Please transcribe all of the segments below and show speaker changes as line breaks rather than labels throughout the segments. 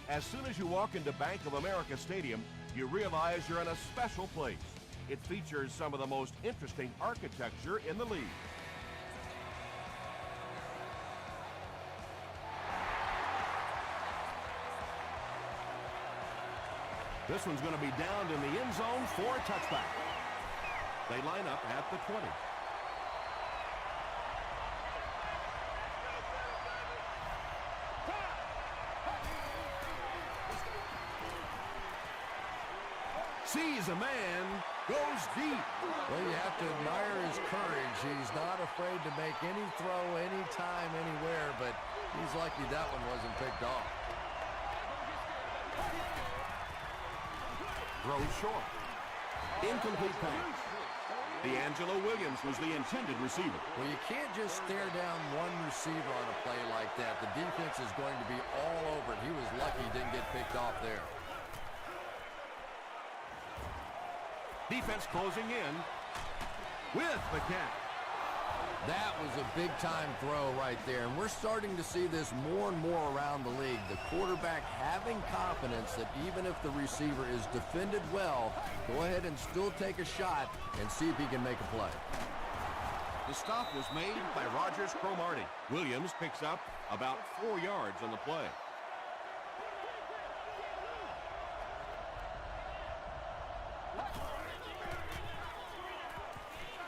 As soon as you walk into Bank of America Stadium, you realize you're in a special place. It features some of the most interesting architecture in the league. This one's going to be downed in the end zone for a touchback. They line up at the 20. Sees a man, goes deep.
Well, you have to admire his courage. He's not afraid to make any throw, anytime, anywhere, but he's lucky that one wasn't picked off.
Throws short. Incomplete pass. D'Angelo Williams was the intended receiver.
Well, you can't just stare down one receiver on a play like that. The defense is going to be all over it. He was lucky he didn't get picked off there.
Defense closing in with the catch.
That was a big-time throw right there, and we're starting to see this more and more around the league. The quarterback having confidence that even if the receiver is defended well, go ahead and still take a shot and see if he can make a play.
The stop was made by Rogers Cromartie. Williams picks up about 4 yards on the play.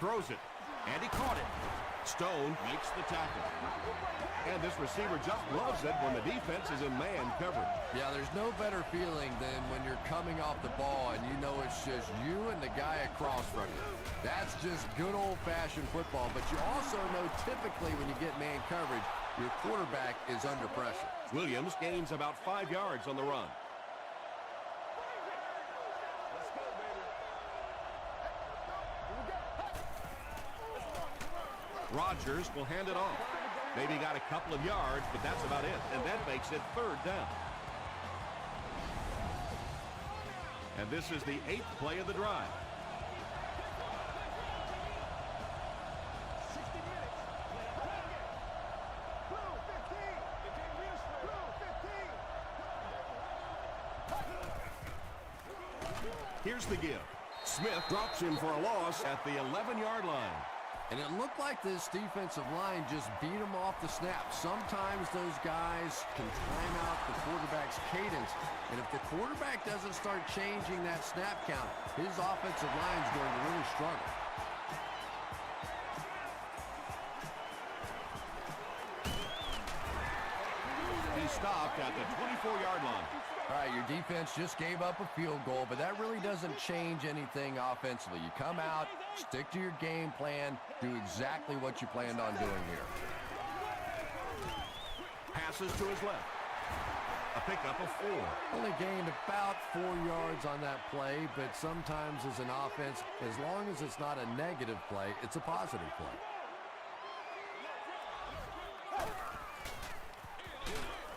Throws it, and he caught it. Stone makes the tackle. And this receiver just loves it when the defense is in man coverage.
Yeah, there's no better feeling than when you're coming off the ball and you know it's just you and the guy across from you. That's just good old-fashioned football, but you also know typically when you get man coverage, your quarterback is under pressure.
Williams gains about 5 yards on the run. Rodgers will hand it off. Maybe got a couple of yards, but that's about it. And that makes it 3rd down. And this is the 8th play of the drive. Here's the give. Smith drops him for a loss at the 11-yard line.
And it looked like this defensive line just beat him off the snap. Sometimes those guys can time out the quarterback's cadence. And if the quarterback doesn't start changing that snap count, his offensive line is going to really struggle.
He stopped at the 24-yard line.
All right, your defense just gave up a field goal, but that really doesn't change anything offensively. You come out, stick to your game plan, do exactly what you planned on doing here.
Passes to his left. A pickup of 4.
Only gained about 4 yards on that play, but sometimes as an offense, as long as it's not a negative play, it's a positive play.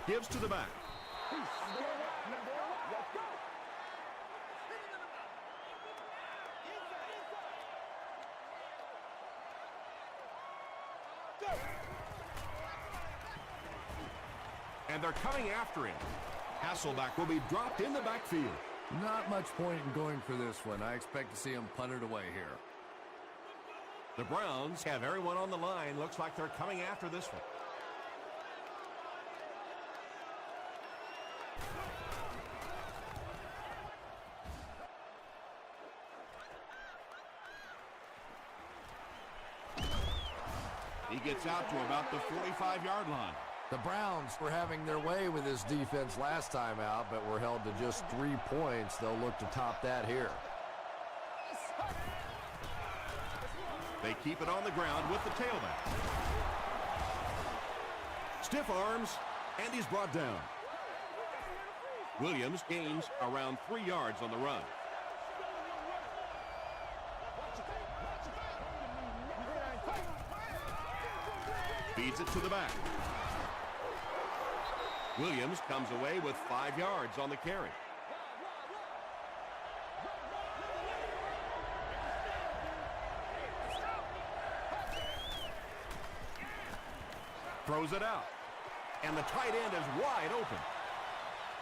Gives to the back. And they're coming after him. Hasselbeck will be dropped in the backfield.
Not much point in going for this one. I expect to see him punt it away here.
The Browns have everyone on the line. Looks like they're coming after this one. He gets out to about the 45-yard line.
The Browns were having their way with this defense last time out, but were held to just 3 points. They'll look to top that here.
They keep it on the ground with the tailback. Stiff arms, and he's brought down. Williams gains around 3 yards on the run. Feeds it to the back. Williams comes away with 5 yards on the carry. Throws it out. And the tight end is wide open.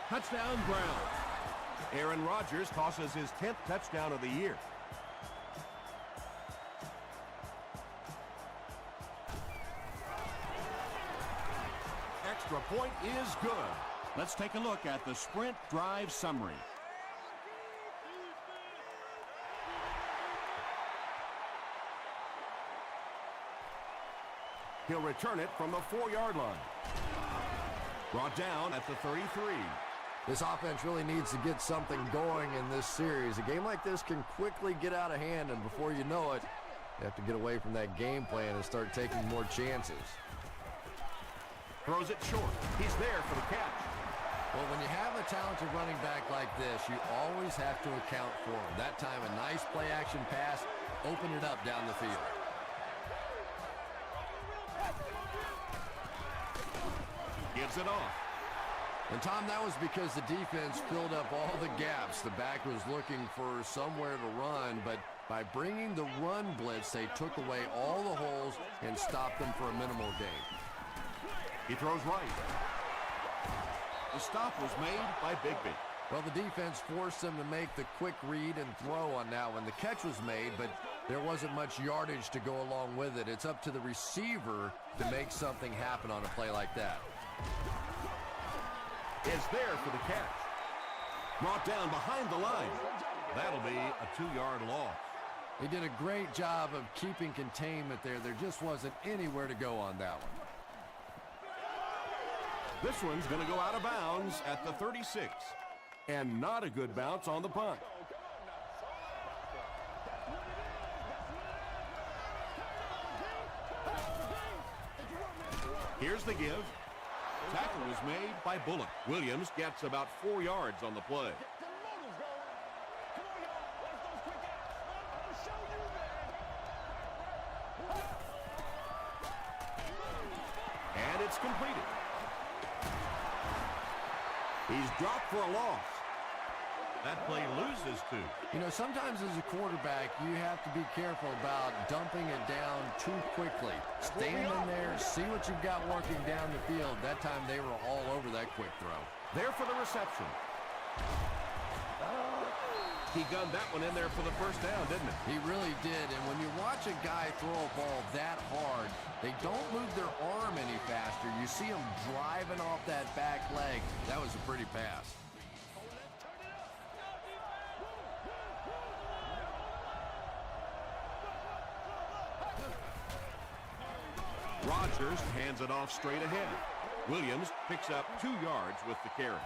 Touchdown, Browns. Aaron Rodgers tosses his 10th touchdown of the year. Extra point is good. Let's take a look at the sprint drive summary. He'll return it from the 4-yard line. Brought down at the 33.
This offense really needs to get something going in this series. A game like this can quickly get out of hand, and before you know it, you have to get away from that game plan and start taking more chances.
Throws it short. He's there for the catch.
Well, when you have a talented running back like this, you always have to account for him. That time, a nice play-action pass opened it up down the field.
Gives it off.
And, Tom, that was because the defense filled up all the gaps. The back was looking for somewhere to run, but by bringing the run blitz, they took away all the holes and stopped them for a minimal gain.
He throws right. The stop was made by Bigby.
Well, the defense forced them to make the quick read and throw on that one. The catch was made, but there wasn't much yardage to go along with it. It's up to the receiver to make something happen on a play like that.
Is there for the catch. Brought down behind the line. That'll be a 2-yard loss.
They did a great job of keeping containment there. There just wasn't anywhere to go on that one.
This one's going to go out of bounds at the 36. And not a good bounce on the punt. Here's the give. Tackle was made by Bullock. Williams gets about 4 yards on the play. And it's completed. He's dropped for a loss. That play loses 2.
You know, sometimes as a quarterback, you have to be careful about dumping it down too quickly. Stand in there, see what you've got working down the field. That time they were all over that quick throw.
There for the reception. He gunned that one in there for the first down, didn't he?
He really did, and when you watch a guy throw a ball that hard, they don't move their arm any faster. You see them driving off that back leg. That was a pretty pass.
Rodgers hands it off straight ahead. Williams picks up 2 yards with the carry.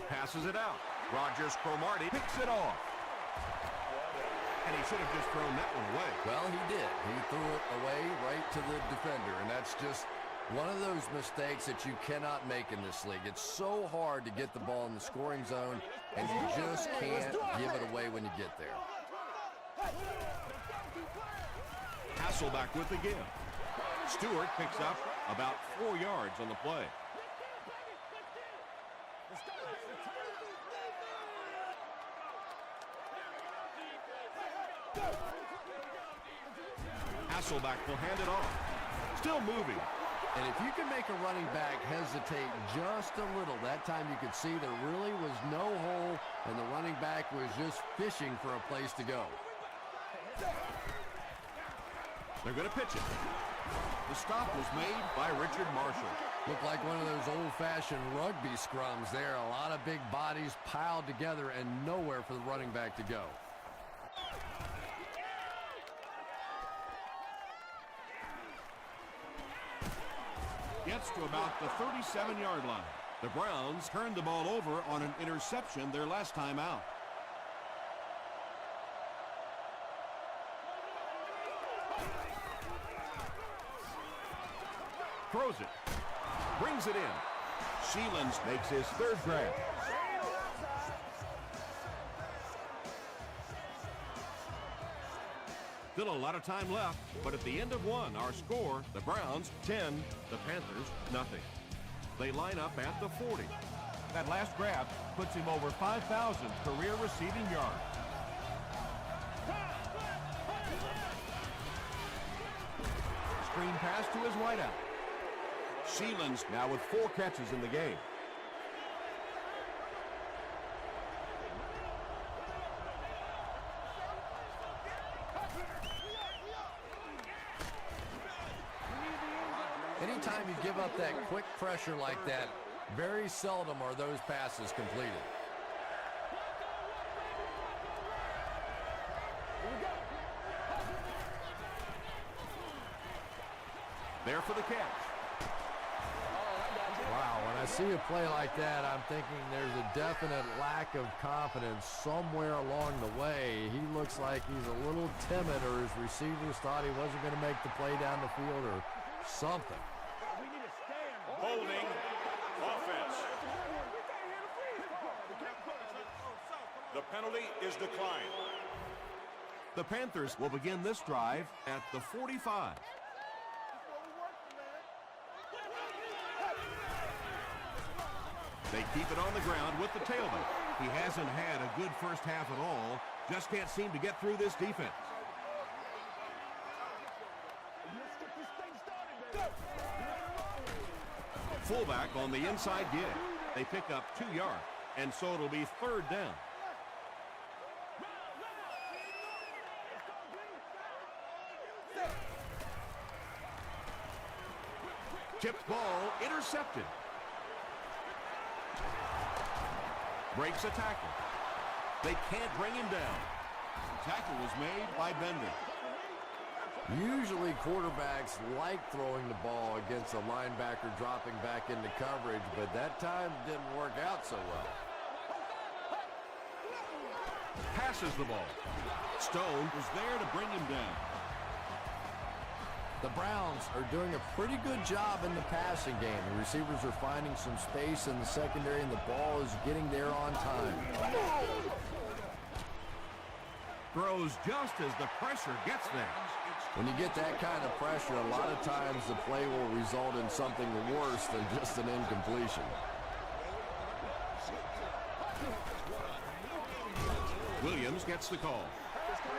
Passes it out. Rodgers Cromartie picks it off. And he should have just thrown that one away.
Well, he did. He threw it away right to the defender, and that's just one of those mistakes that you cannot make in this league. It's so hard to get the ball in the scoring zone, and you just can't give it away when you get there.
Hasselback with the give. Stewart picks up about 4 yards on the play. Hasselback will hand it off. Still moving.
And if you can make a running back hesitate just a little, that time you could see there really was no hole, and the running back was just fishing for a place to go.
They're going to pitch it. The stop was made by Richard Marshall.
Looked like one of those old-fashioned rugby scrums there. A lot of big bodies piled together and nowhere for the running back to go.
Gets to about the 37-yard line. The Browns turned the ball over on an interception their last time out. Throws it. Brings it in. Sheelands makes his 3rd grab. Still a lot of time left, but at the end of 1, our score, the Browns 10, the Panthers nothing. They line up at the 40. That last grab puts him over 5,000 career receiving yards. screen pass to his wideout. Sheelan's now with 4 catches in the game.
Anytime you give up that quick pressure like that, very seldom are those passes completed.
There for the catch.
Wow, when I see a play like that, I'm thinking there's a definite lack of confidence somewhere along the way. He looks like he's a little timid, or his receivers thought he wasn't going to make the play down the field or something.
Holding offense. The penalty is declined.
The Panthers will begin this drive at the 45. They keep it on the ground with the tailback. He hasn't had a good first half at all. Just can't seem to get through this defense. Fullback on the inside gig. They pick up 2 yards, and so it'll be 3rd down. Tipped ball intercepted. Breaks a tackle. They can't bring him down. Tackle was made by Bender.
Usually quarterbacks like throwing the ball against a linebacker dropping back into coverage, but that time didn't work out so well.
Passes the ball. Stone was there to bring him down.
The Browns are doing a pretty good job in the passing game. The receivers are finding some space in the secondary, and the ball is getting there on time.
Throws just as the pressure gets there.
When you get that kind of pressure, a lot of times the play will result in something worse than just an incompletion.
Williams gets the call.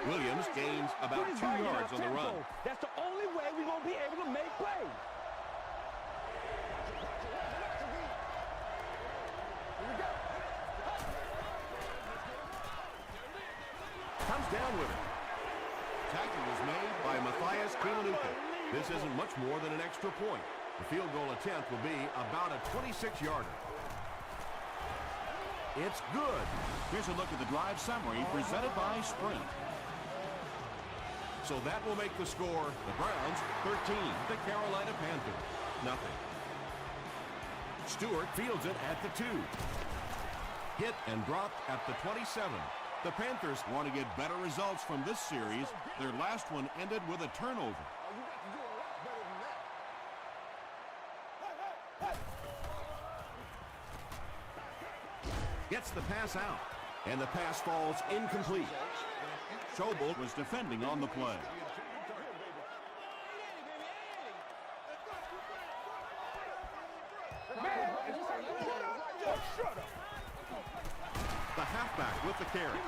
Williams gains about 2 yards on the run.
That's the only way we're going to be able to make plays.
Comes down with it. Tackle was made by Matthias Kiwanuka. This isn't much more than an extra point. The field goal attempt will be about a 26-yarder. It's good. Here's a look at the drive summary presented by Sprint. So that will make the score the Browns 13, the Carolina Panthers nothing. Stewart fields it at the 2. Hit and dropped at the 27. The Panthers want to get better results from this series. Their last one ended with a turnover. Gets the pass out, and the pass falls incomplete. Schobel was defending on the play. The halfback with the carry.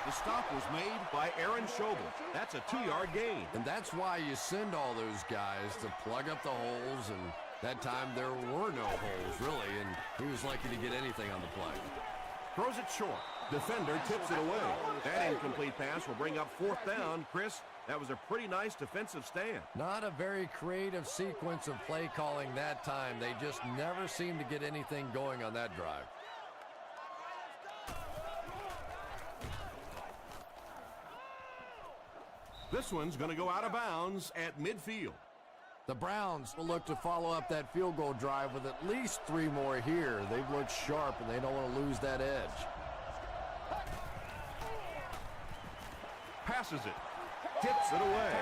The stop was made by Aaron Schobel. That's a 2-yard gain.
And that's why you send all those guys to plug up the holes, and that time there were no holes, really, and he was lucky to get anything on the play.
Throws it short. Defender tips it away. That incomplete pass will bring up 4th down. Chris, that was a pretty nice defensive stand.
Not a very creative sequence of play calling that time. They just never seemed to get anything going on that drive.
This one's going to go out of bounds at midfield.
The Browns will look to follow up that field goal drive with at least 3 more here. They've looked sharp, and they don't want to lose that edge.
Passes it. Tips it away.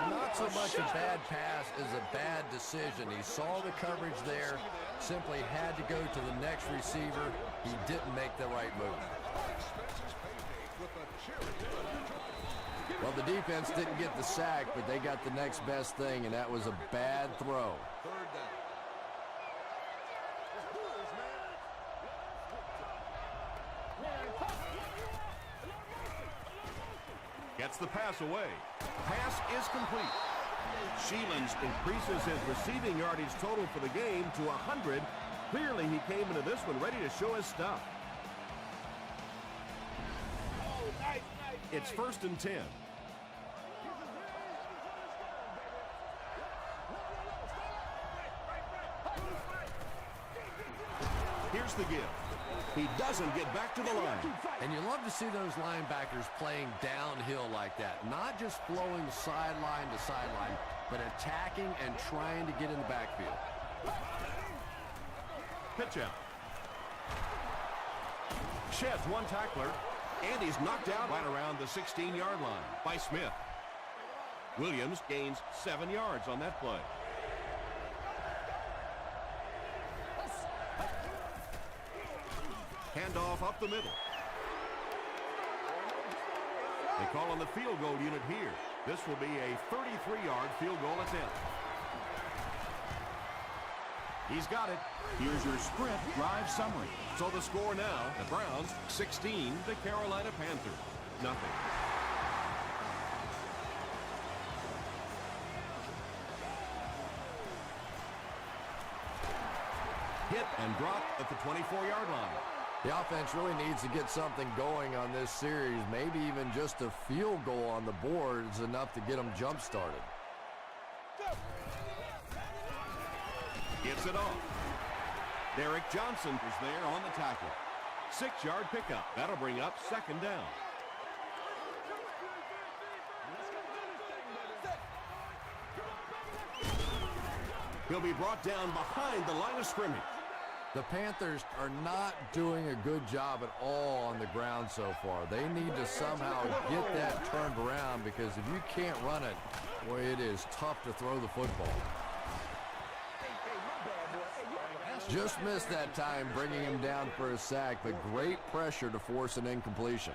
Not so much a bad pass as a bad decision. He saw the coverage there, simply had to go to the next receiver. He didn't make the right move. Well, the defense didn't get the sack, but they got the next best thing, and that was a bad throw.
Gets the pass away. Pass is complete. Sheelan's increases his receiving yardage total for the game to 100. Clearly, he came into this one ready to show his stuff. It's 1st and 10. Here's the give. He doesn't get back to the line.
And you love to see those linebackers playing downhill like that. Not just flowing sideline to sideline, but attacking and trying to get in the backfield.
Pitch out. Sheds one tackler, and he's knocked out right around the 16-yard line by Smith. Williams gains 7 yards on that play. Handoff up the middle. They call on the field goal unit here. This will be a 33-yard field goal attempt. He's got it. Here's your sprint drive summary. So the score now, the Browns 16, the Carolina Panthers nothing. Hit and drop at the 24-yard line.
The offense really needs to get something going on this series. Maybe even just a field goal on the board is enough to get them jump-started.
Gets it off. Derek Johnson is there on the tackle. 6-yard pickup. That'll bring up 2nd down. He'll be brought down behind the line of scrimmage.
The Panthers are not doing a good job at all on the ground so far. They need to somehow get that turned around, because if you can't run it, boy, it is tough to throw the football. Just missed that time, bringing him down for a sack, but great pressure to force an incompletion.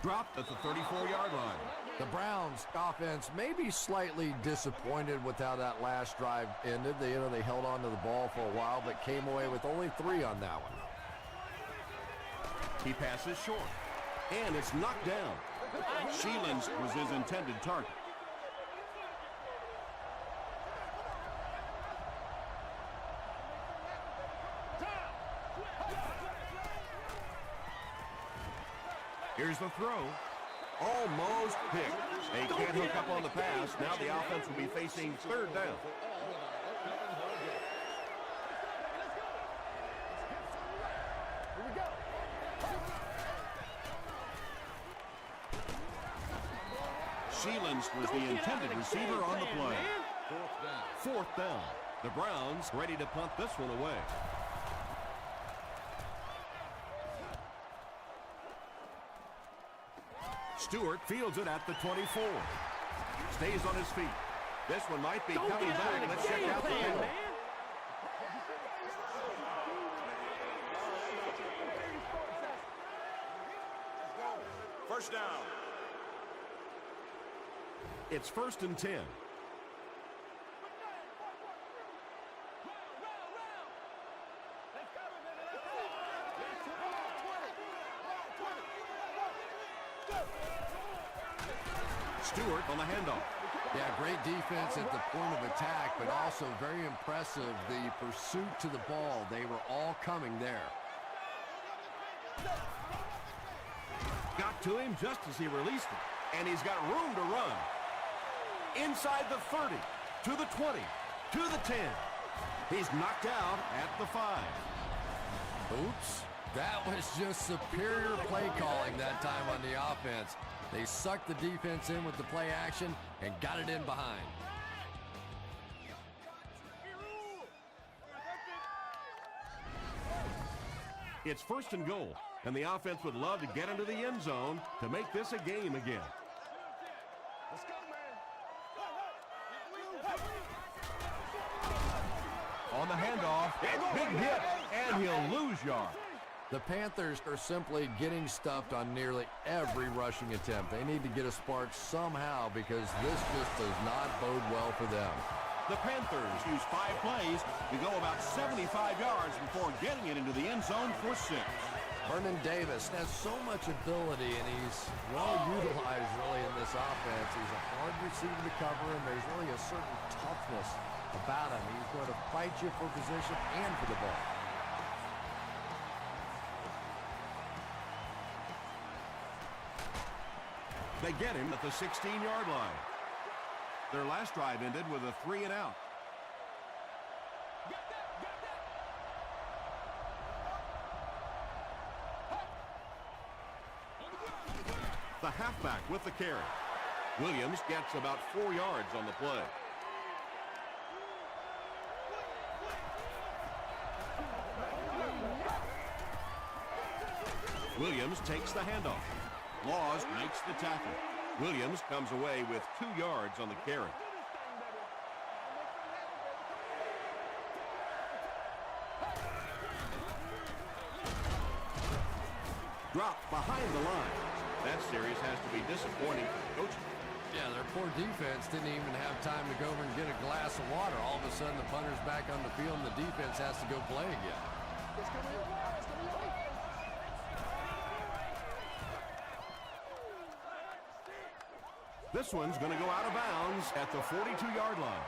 Dropped at the 34-yard line.
The Browns offense may be slightly disappointed with how that last drive ended. They held on to the ball for a while, but came away with only 3 on that one.
He passes short, and it's knocked down. Sheelan's was his intended target. Here's the throw. Almost picked. They can't hook up on the pass. Now the offense will be facing 3rd down. Sheelan's was the intended receiver on the play. 4th down. The Browns ready to punt this one away. Stewart fields it at the 24. Stays on his feet. This one might be coming back. Let's check out the field.
First down.
It's 1st and 10. Stewart on the handoff.
Yeah, great defense at the point of attack, but also very impressive the pursuit to the ball. They were all coming there.
Got to him just as he released it, and he's got room to run. Inside the 30, to the 20, to the 10. He's knocked out at the 5.
Oops. That was just superior play calling that time on the offense. They sucked the defense in with the play action and got it in behind.
It's 1st and goal, and the offense would love to get into the end zone to make this a game again. On the handoff, big hit, and he'll lose yard.
The Panthers are simply getting stuffed on nearly every rushing attempt. They need to get a spark somehow, because this just does not bode well for them.
The Panthers use 5 plays to go about 75 yards before getting it into the end zone for 6.
Vernon Davis has so much ability, and he's well utilized really in this offense. He's a hard receiver to cover, and there's really a certain toughness about him. He's going to fight you for position and for the ball.
They get him at the 16-yard line. Their last drive ended with a 3-and-out. The halfback with the carry. Williams gets about 4 yards on the play. Williams takes the handoff. Laws makes the tackle. Williams comes away with 2 yards on the carry. Dropped behind the line. That series has to be disappointing for the coaches.
Yeah, their poor defense didn't even have time to go over and get a glass of water. All of a sudden, the punter's back on the field, and the defense has to go play again.
This one's going to go out of bounds at the 42-yard line.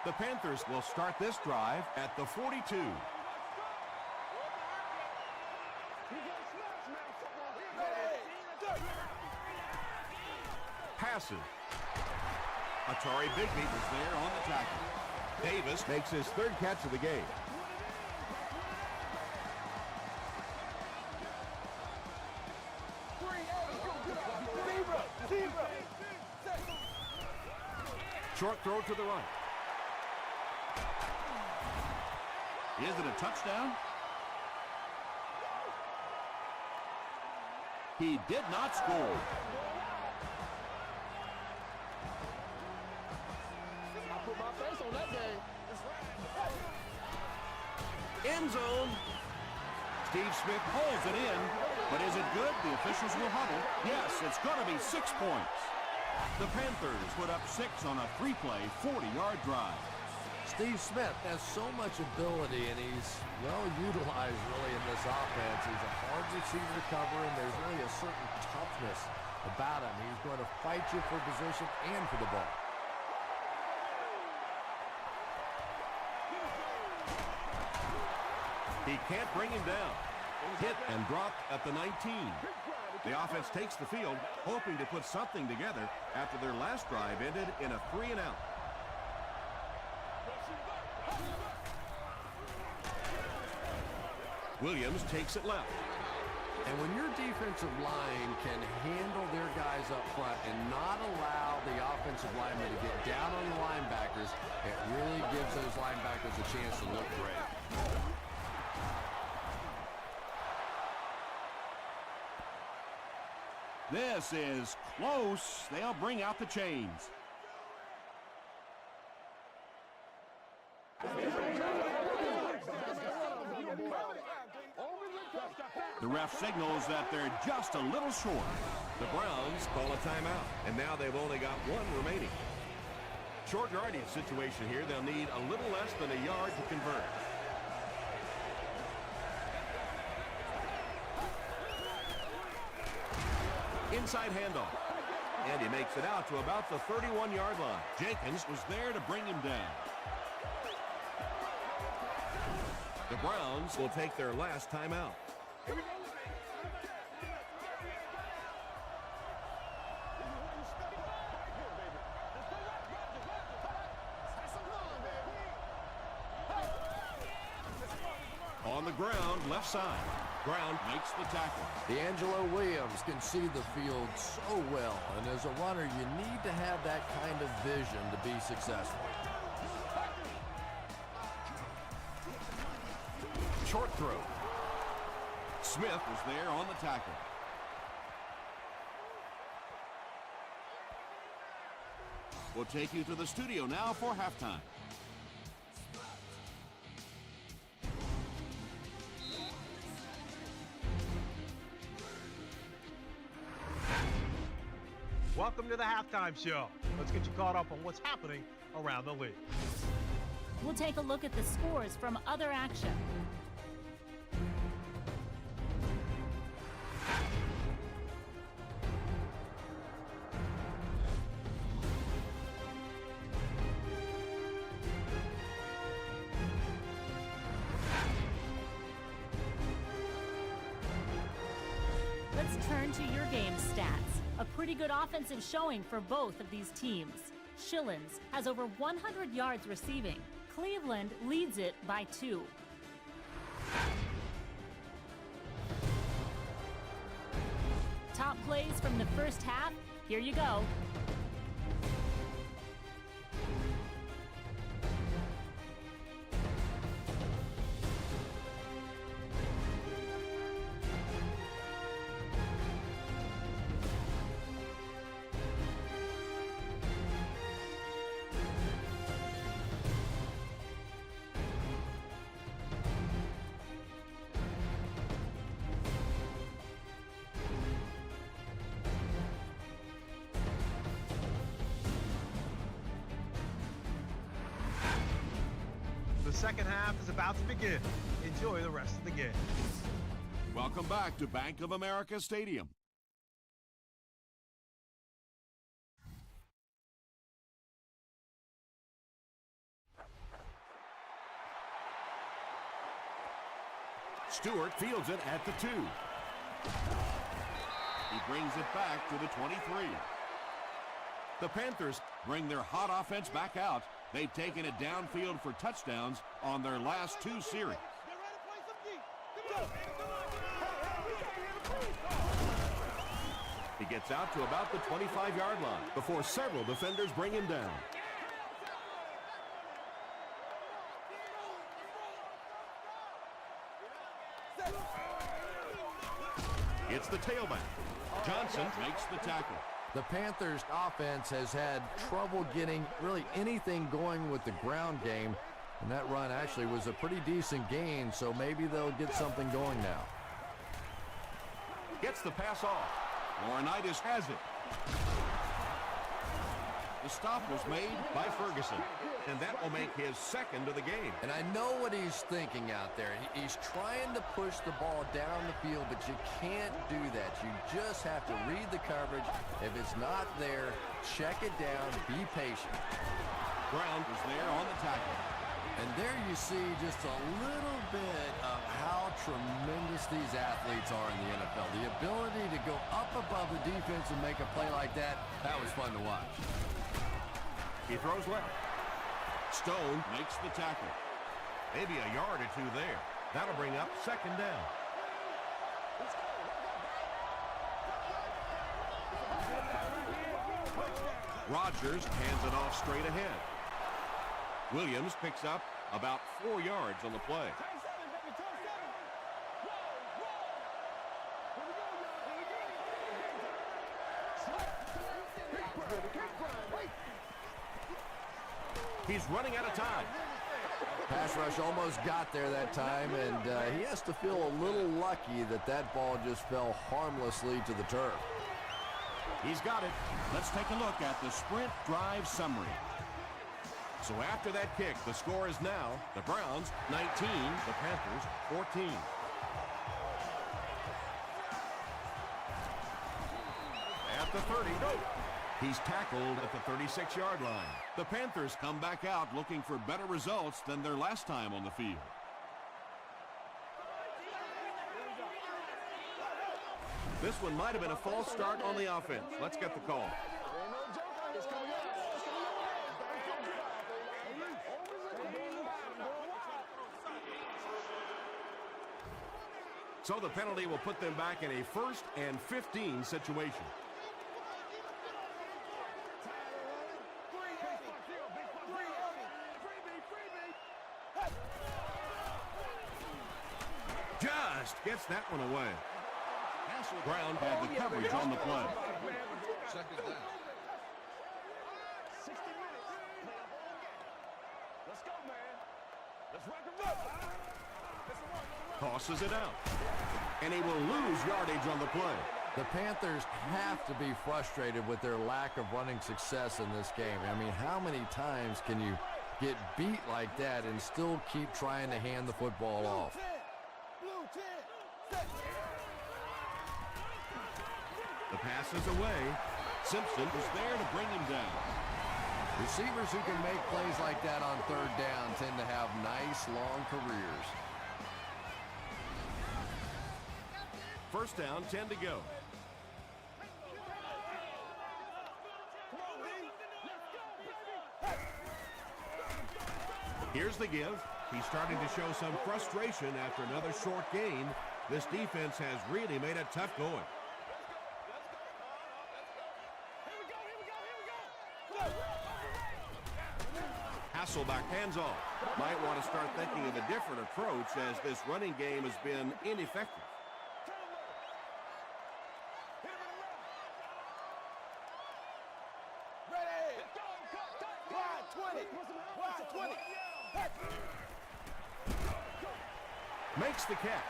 The Panthers will start this drive at the 42. Passes. Atari Bigby was there on the tackle. Davis makes his 3rd catch of the game. Short throw to the right. Is it a touchdown? He did not score.
I put my face on that game.
End zone. Steve Smith holds it in, but is it good? The officials will huddle. Yes, it's going to be 6 points. The Panthers put up 6 on a 3-play, 40-yard drive.
Steve Smith has so much ability, and he's well utilized really in this offense. He's a hard receiver to cover, and there's really a certain toughness about him. He's going to fight you for position and for the ball.
He can't bring him down. Hit and dropped at the 19. The offense takes the field, hoping to put something together after their last drive ended in a 3-and-out. Williams takes it left.
And when your defensive line can handle their guys up front and not allow the offensive linemen to get down on the linebackers, it really gives those linebackers a chance to look great.
This is close. They'll bring out the chains. The ref signals that they're just a little short. The Browns call a timeout, and now they've only got 1 remaining. Short yardage situation here. They'll need a little less than a yard to convert. Inside handoff. And he makes it out to about the 31-yard line. Jenkins was there to bring him down. The Browns will take their last timeout. On the ground, left side. Brown makes the tackle.
D'Angelo Williams can see the field so well, and as a runner, you need to have that kind of vision to be successful.
Short throw. Smith was there on the tackle. We'll take you to the studio now for halftime.
Welcome to the halftime show. Let's get you caught up on what's happening around the league.
We'll take a look at the scores from other action. turn to your game's stats. A pretty good offensive showing for both of these teams. Schillens has over 100 yards receiving. Cleveland leads it by 2. Top plays from the first half. Here you go.
The second half is about to begin. Enjoy the rest of the game.
Welcome back to Bank of America Stadium. Stewart fields it at the 2. He brings it back to the 23. The Panthers bring their hot offense back out. They've taken it downfield for touchdowns on their last 2 series. He gets out to about the 25-yard line before several defenders bring him down. It's the tailback. Johnson makes the tackle.
The Panthers offense has had trouble getting really anything going with the ground game, and that run actually was a pretty decent gain, so maybe they'll get something going now.
Gets the pass off. Laurinaitis has it. The stop was made by Ferguson, and that will make his second of the game.
And I know what he's thinking out there. He's trying to push the ball down the field, but you can't do that. You just have to read the coverage. If it's not there, check it down, be patient.
Brown was there on the tackle.
And there you see just a little bit of how tremendous these athletes are in the NFL. The ability to go up above the defense and make a play like that, that was fun to watch.
He throws left. Stone makes the tackle. Maybe a yard or 2 there. That'll bring up second down. Rodgers hands it off straight ahead. Williams picks up about 4 yards on the play. He's running out of time.
Pass rush almost got there that time, and he has to feel a little lucky that that ball just fell harmlessly to the turf.
He's got it. Let's take a look at the sprint drive summary. So after that kick, the score is now the Browns 19, the Panthers 14. At the 30. He's tackled at the 36-yard line. The Panthers come back out looking for better results than their last time on the field. This one might have been a false start on the offense. Let's get the call. So the penalty will put them back in a 1st and 15 situation. Just gets that one away. Brown had the coverage on the play.
Second down.
Tosses it out. And he will lose yardage on the play.
The Panthers have to be frustrated with their lack of running success in this game. I mean, how many times can you get beat like that and still keep trying to hand the football off?
The pass is away. Simpson is there to bring him down.
Receivers who can make plays like that on 3rd down tend to have nice, long careers.
1st down, 10 to go. Here's the give. He's starting to show some frustration after another short gain. This defense has really made it tough going. Hasselback hands off. Might want to start thinking of a different approach as this running game has been ineffective. Makes the catch.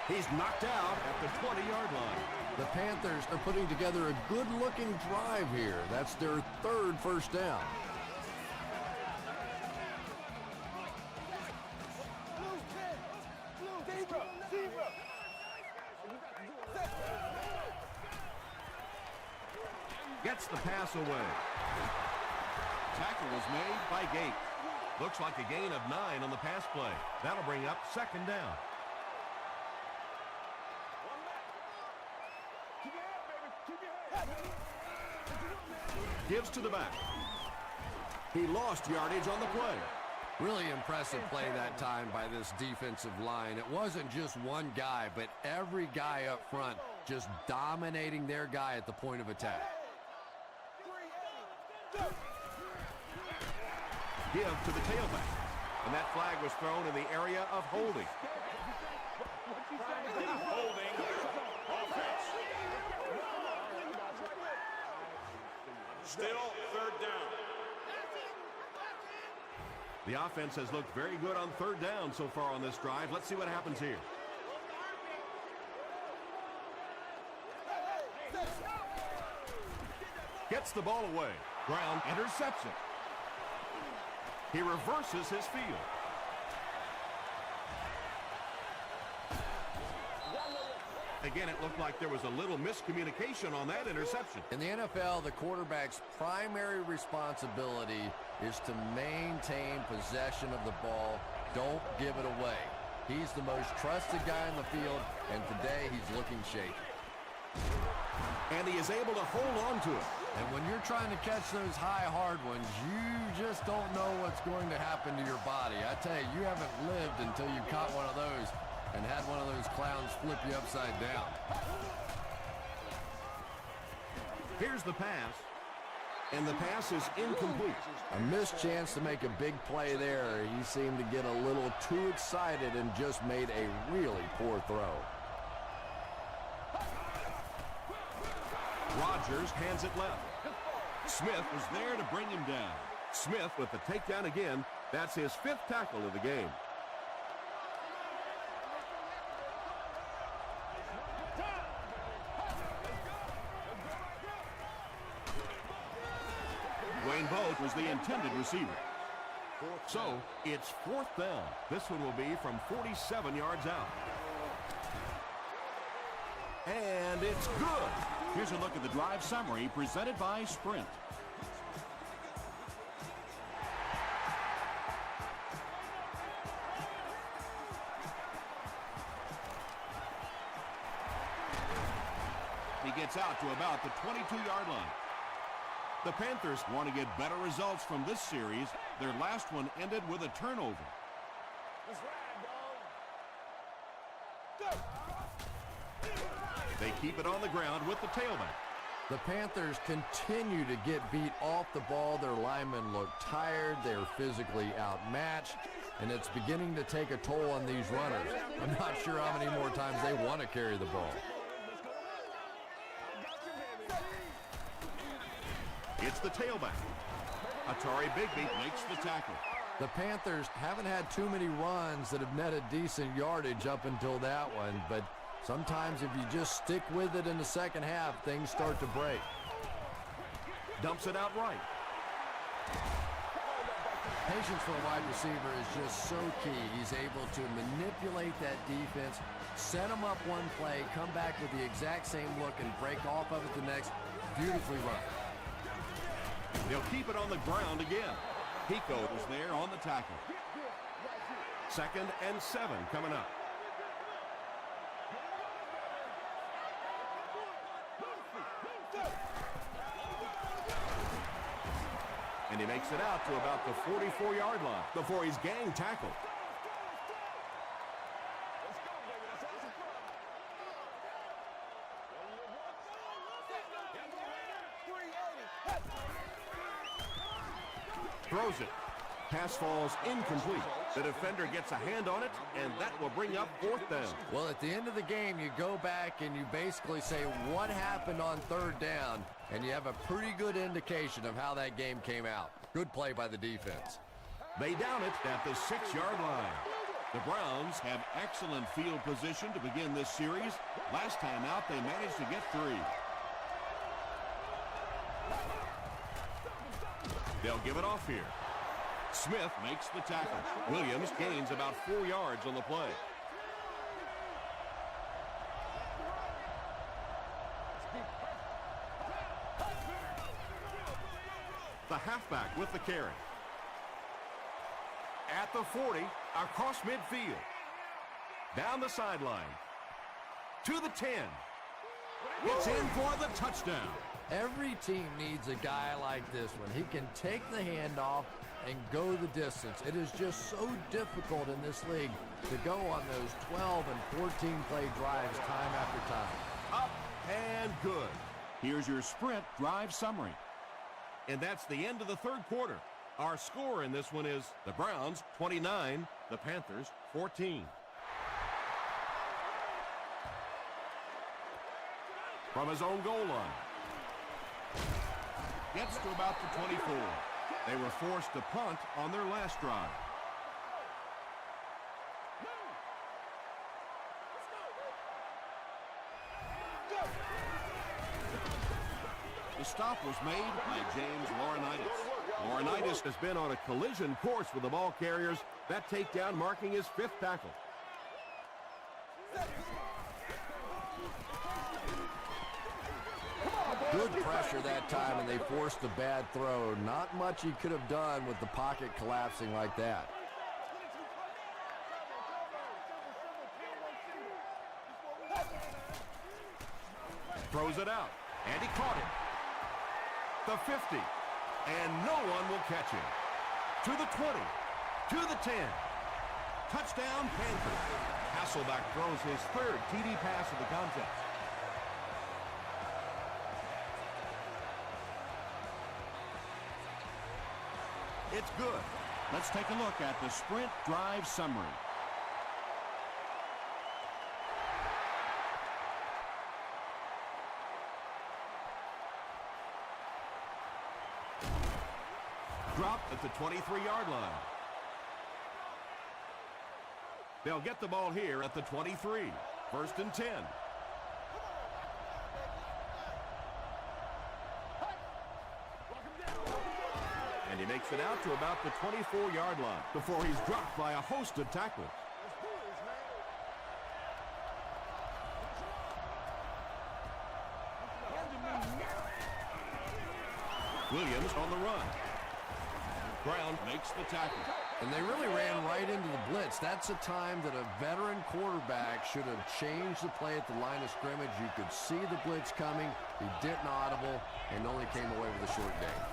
He's knocked out at the 20-yard line.
The Panthers are putting together a good-looking drive here. That's their third first down.
Gets the pass away. Tackle was made by Gate. Looks like a gain of 9 on the pass play. That'll bring up second down. Gives to the back. He lost yardage on the play.
Really impressive play that time by this defensive line. It wasn't just one guy, but every guy up front just dominating their guy at the point of attack.
Give to the tailback. And that flag was thrown in the area of holding.
Holding. Offense. Still third down.
The offense has looked very good on third down so far on this drive. Let's see what happens here. Gets the ball away. Ground interception. He reverses his field. Again, it looked like there was a little miscommunication on that interception.
In the NFL, the quarterback's primary responsibility is to maintain possession of the ball. Don't give it away. He's the most trusted guy in the field, and today he's looking shaky.
And he is able to hold on to it.
And when you're trying to catch those high, hard ones, you just don't know what's going to happen to your body. I tell you, you haven't lived until you caught one of those and had one of those clowns flip you upside down.
Here's the pass. And the pass is incomplete.
A missed chance to make a big play there. He seemed to get a little too excited and just made a really poor throw.
Rodgers hands it left. Smith was there to bring him down. Smith with the takedown again. That's his 5th tackle of the game. Wayne Bolt was the intended receiver. So it's 4th down. This one will be from 47 yards out. And it's good. Here's a look at the drive summary presented by Sprint. He gets out to about the 22-yard line. The Panthers want to get better results from this series. Their last one ended with a turnover. They keep it on the ground with the tailback.
The Panthers continue to get beat off the ball. Their linemen look tired. They're physically outmatched, and it's beginning to take a toll on these runners. I'm not sure how many more times they want to carry the ball.
It's the tailback. Atari Bigby makes the tackle.
The Panthers haven't had too many runs that have netted decent yardage up until that one, but sometimes if you just stick with it in the second half, things start to break.
Dumps it out right.
Patience for a wide receiver is just so key. He's able to manipulate that defense, set them up one play, come back with the exact same look, and break off of it the next. Beautifully run.
They'll keep it on the ground again. Pico is there on the tackle. 2nd and 7 coming up. And he makes it out to about the 44-yard line before he's gang tackled. Throws it. Pass falls incomplete. The defender gets a hand on it, and that will bring up 4th down.
Well, at the end of the game, you go back and you basically say what happened on 3rd down, and you have a pretty good indication of how that game came out. Good play by the defense.
They down it at the 6-yard line. The Browns have excellent field position to begin this series. Last time out, they managed to get 3. They'll give it off here. Smith makes the tackle. Williams gains about 4 yards on the play. The halfback with the carry. At the 40, across midfield. Down the sideline. To the 10. It's in for the touchdown.
Every team needs a guy like this one. He can take the handoff and go the distance. It is just so difficult in this league to go on those 12 and 14 play drives time after time.
Up and good. Here's your sprint drive summary. And that's the end of the 3rd quarter. Our score in this one is the Browns 29, the Panthers 14. From his own goal line. Gets to about the 24. They were forced to punt on their last drive. The stop was made by James Laurinaitis. Laurinaitis has been on a collision course with the ball carriers. That takedown marking his 5th tackle.
Good pressure that time, and they forced a bad throw. Not much he could have done with the pocket collapsing like that.
Throws it out, and he caught it. The 50, and no one will catch him. To the 20, to the 10. Touchdown, Panthers. Hasselbeck throws his 3rd TD pass of the contest. It's good. Let's take a look at the sprint drive summary. Dropped at the 23-yard line. They'll get the ball here at the 23. 1st and 10. And he makes it out to about the 24-yard line before he's dropped by a host of tacklers. Williams on the run. Brown makes the tackle.
And they really ran right into the blitz. That's a time that a veteran quarterback should have changed the play at the line of scrimmage. You could see the blitz coming. He didn't audible and only came away with a short gain.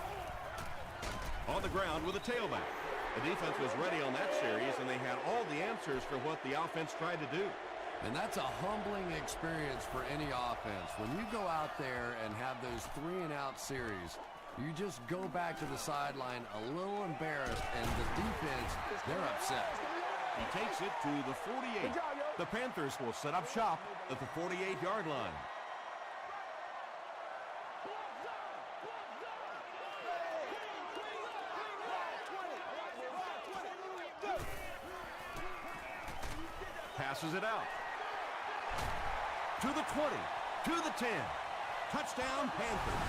On the ground with a tailback. The defense was ready on that series, and they had all the answers for what the offense tried to do.
And that's a humbling experience for any offense. When you go out there and have those 3-and-out series, you just go back to the sideline a little embarrassed, and the defense, they're upset.
He takes it to the 48. The Panthers will set up shop at the 48-yard line. Passes it out. To the 20, to the 10. Touchdown, Panthers.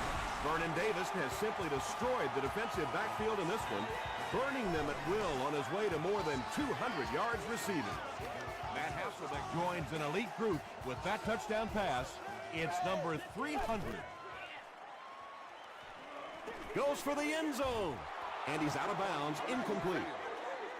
Vernon Davis has simply destroyed the defensive backfield in this one, burning them at will on his way to more than 200 yards receiving. Matt Hasselbeck joins an elite group with that touchdown pass. It's number 300. Goes for the end zone. And he's out of bounds, incomplete.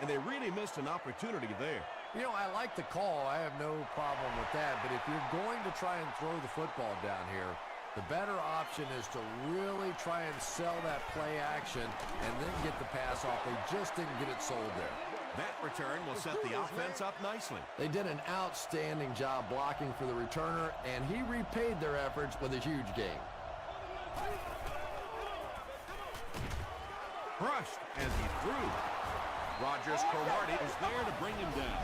And they really missed an opportunity there.
You know, I like the call. I have no problem with that. But if you're going to try and throw the football down here, The better option is to really try and sell that play action and then get the pass off. They just didn't get it sold there.
That return will set the offense up nicely.
They did an outstanding job blocking for the returner, and he repaid their efforts with a huge gain.
Crushed as he threw. Rogers Cromartie is there to bring him down.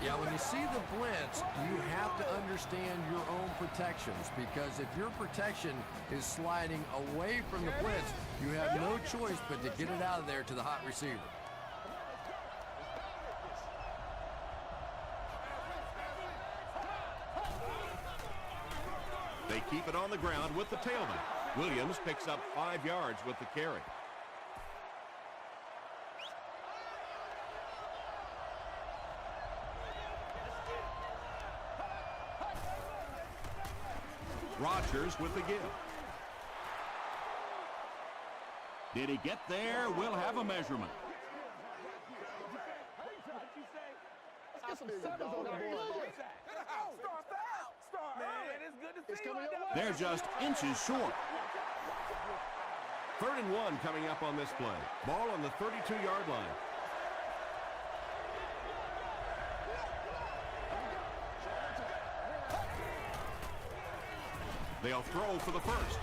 Yeah, when you see the blitz, you have to understand your own protections, because if your protection is sliding away from the blitz, you have no choice but to get it out of there to the hot receiver.
They keep it on the ground with the tailback. Williams picks up 5 yards with the carry. Rodgers with the give. Did he get there? We'll have a measurement.
Let's get some sevens on the board.
They're just inches short. 3rd and 1 coming up on this play. Ball on the 32-yard line. They'll throw for the first.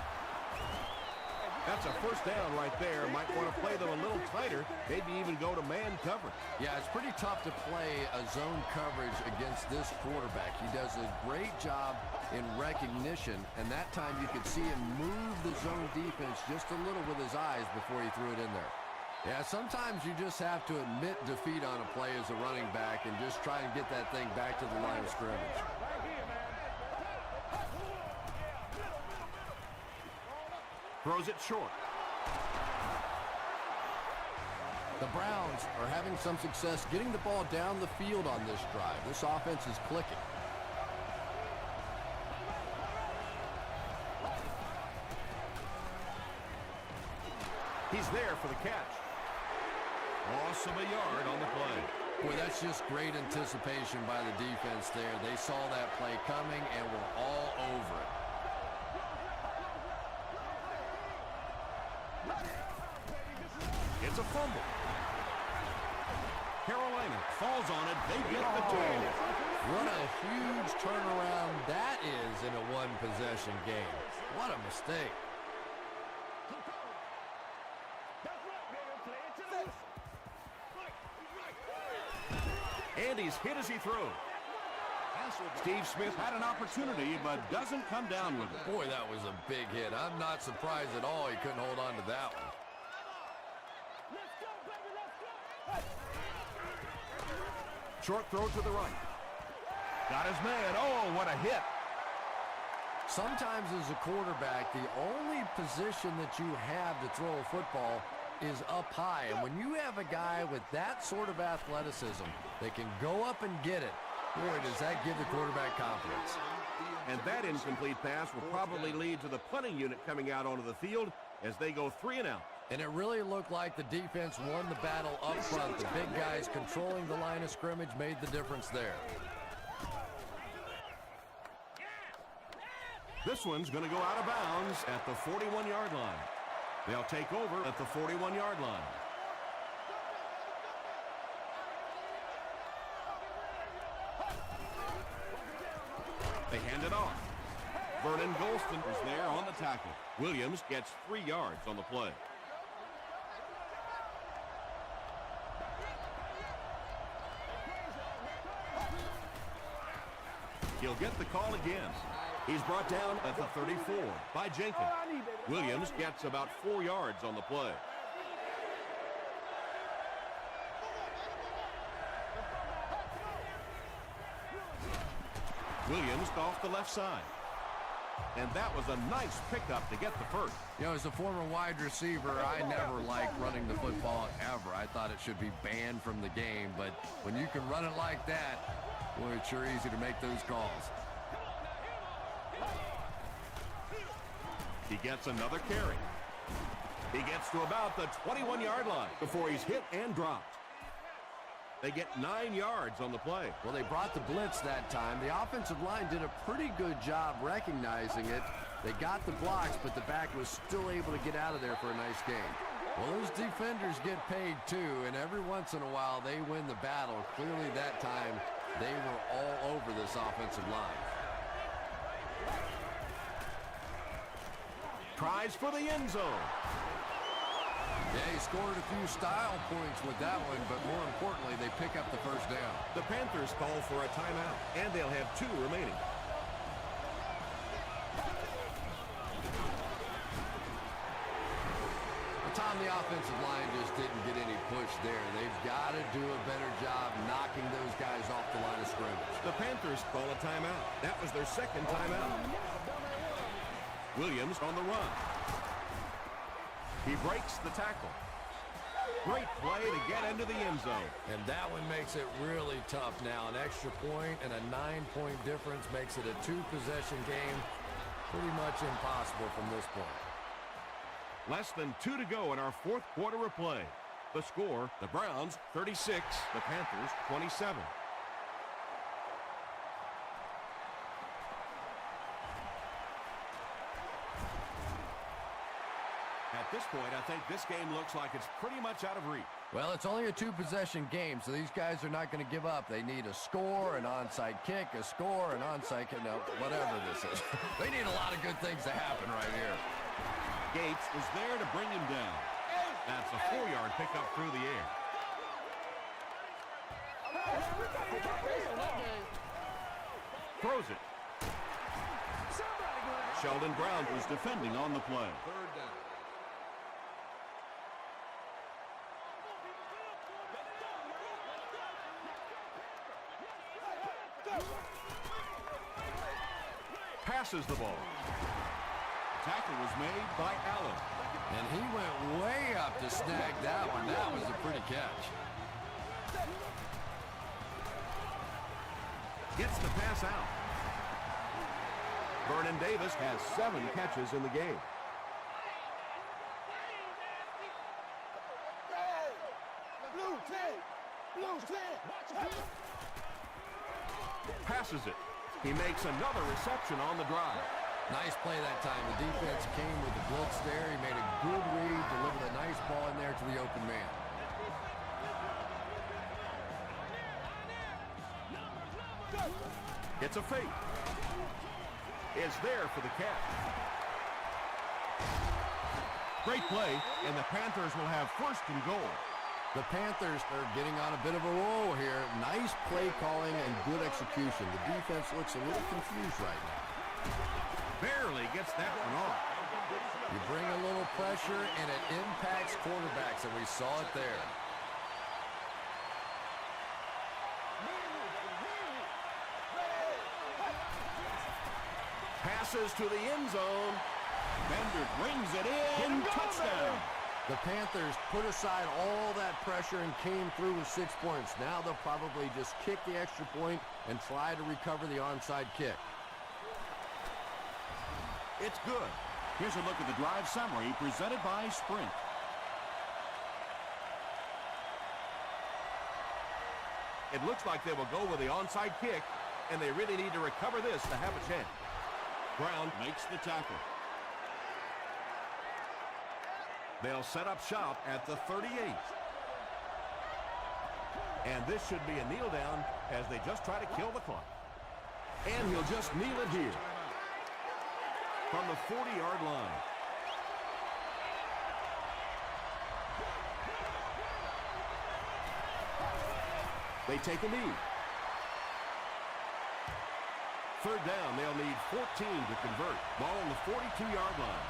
That's a first down right there. Might want to play them a little tighter, maybe even go to man coverage.
Yeah, it's pretty tough to play a zone coverage against this quarterback. He does a great job in recognition, and that time you could see him move the zone defense just a little with his eyes before he threw it in there. Yeah, sometimes you just have to admit defeat on a play as a running back and just try and get that thing back to the line of scrimmage.
Throws it short.
The Browns are having some success getting the ball down the field on this drive. This offense is clicking.
He's there for the catch. Loss of a yard on the play.
Boy, that's just great anticipation by the defense there. They saw that play coming and were all over it.
It's a fumble. Carolina falls on it. They get the 2.
What a huge turnaround that is in a one-possession game. What a mistake.
And he's hit as he throws. Steve Smith had an opportunity, but doesn't come down with it.
Boy, that was a big hit. I'm not surprised at all he couldn't hold on to that one.
Short throw to the right. Got his man. Oh, what a hit.
Sometimes as a quarterback, the only position that you have to throw a football is up high. And when you have a guy with that sort of athleticism that can go up and get it, boy, does that give the quarterback confidence.
And that incomplete pass will probably lead to the punting unit coming out onto the field as they go 3 and out.
And it really looked like the defense won the battle up front. The big guys controlling the line of scrimmage made the difference there.
This one's going to go out of bounds at the 41-yard line. They'll take over at the 41-yard line. They hand it off. Vernon Golston is there on the tackle. Williams gets 3 yards on the play. He'll get the call again. He's brought down at the 34 by Jenkins. Williams gets about 4 yards on the play. Williams off the left side. And that was a nice pickup to get the first.
You know, as a former wide receiver, I never liked running the football ever. I thought it should be banned from the game. But when you can run it like that, boy, it's sure easy to make those calls.
He gets another carry. He gets to about the 21-yard line before he's hit and dropped. They get 9 yards on the play.
Well, they brought the blitz that time. The offensive line did a pretty good job recognizing it They got the blocks, but the back was still able to get out of there for a nice gain. Well, those defenders get paid too, and every once in a while they win the battle. Clearly that time they were all over this offensive line.
Tries for the end zone.
Yeah, he scored a few style points with that one, but more importantly, they pick up the first down.
The Panthers call for a timeout, and they'll have 2 remaining.
Tom, the offensive line just didn't get any push there. They've got to do a better job knocking those guys off the line of scrimmage.
The Panthers call a timeout. That was their second timeout. Williams on the run. He breaks the tackle. Great play to get into the end zone.
And that one makes it really tough now. An extra point and a 9-point difference makes it a 2-possession game. Pretty much impossible from this point.
Less than 2 to go in our 4th quarter of play. The score, the Browns 36, the Panthers 27. At this point, I think this game looks like it's pretty much out of reach.
Well, it's only a 2-possession game, so these guys are not going to give up. They need a score, an onside kick, a score, an onside kick, no, whatever this is. They need a lot of good things to happen right here.
Gates is there to bring him down. That's a 4-yard pickup through the air. Throws it. Sheldon Brown was defending on the play.
Third down.
Passes the ball. Tackle was made by Allen.
And he went way up to snag that one. That was a pretty catch.
Gets the pass out. Vernon Davis has 7 catches in the game. Passes it. He makes another reception on the drive.
Nice play that time. The defense came with the blitz there. He made a good read, delivered a nice ball in there to the open man.
It's a fake. It's there for the catch. Great play, and the Panthers will have 1st and goal.
The Panthers are getting on a bit of a roll here. Nice play calling and good execution. The defense looks a little confused right now.
Barely gets that one off.
You bring a little pressure, and it impacts quarterbacks, and we saw it there.
Passes to the end zone. Bender brings it in. Touchdown.
The Panthers put aside all that pressure and came through with 6 points. Now they'll probably just kick the extra point and try to recover the onside kick.
It's good. Here's a look at the drive summary presented by Sprint. It looks like they will go with the onside kick, and they really need to recover this to have a chance. Brown makes the tackle. They'll set up shop at the 38. And this should be a kneel down as they just try to kill the clock. And he'll just kneel it here from the 40-yard line. They take a knee. 3rd down, they'll need 14 to convert. Ball on the 42-yard line.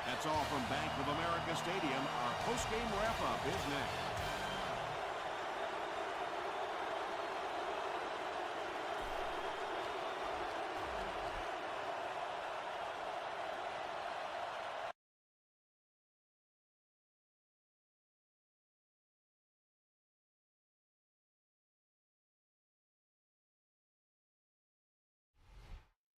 That's all from Bank of America Stadium. Our post-game wrap-up is next.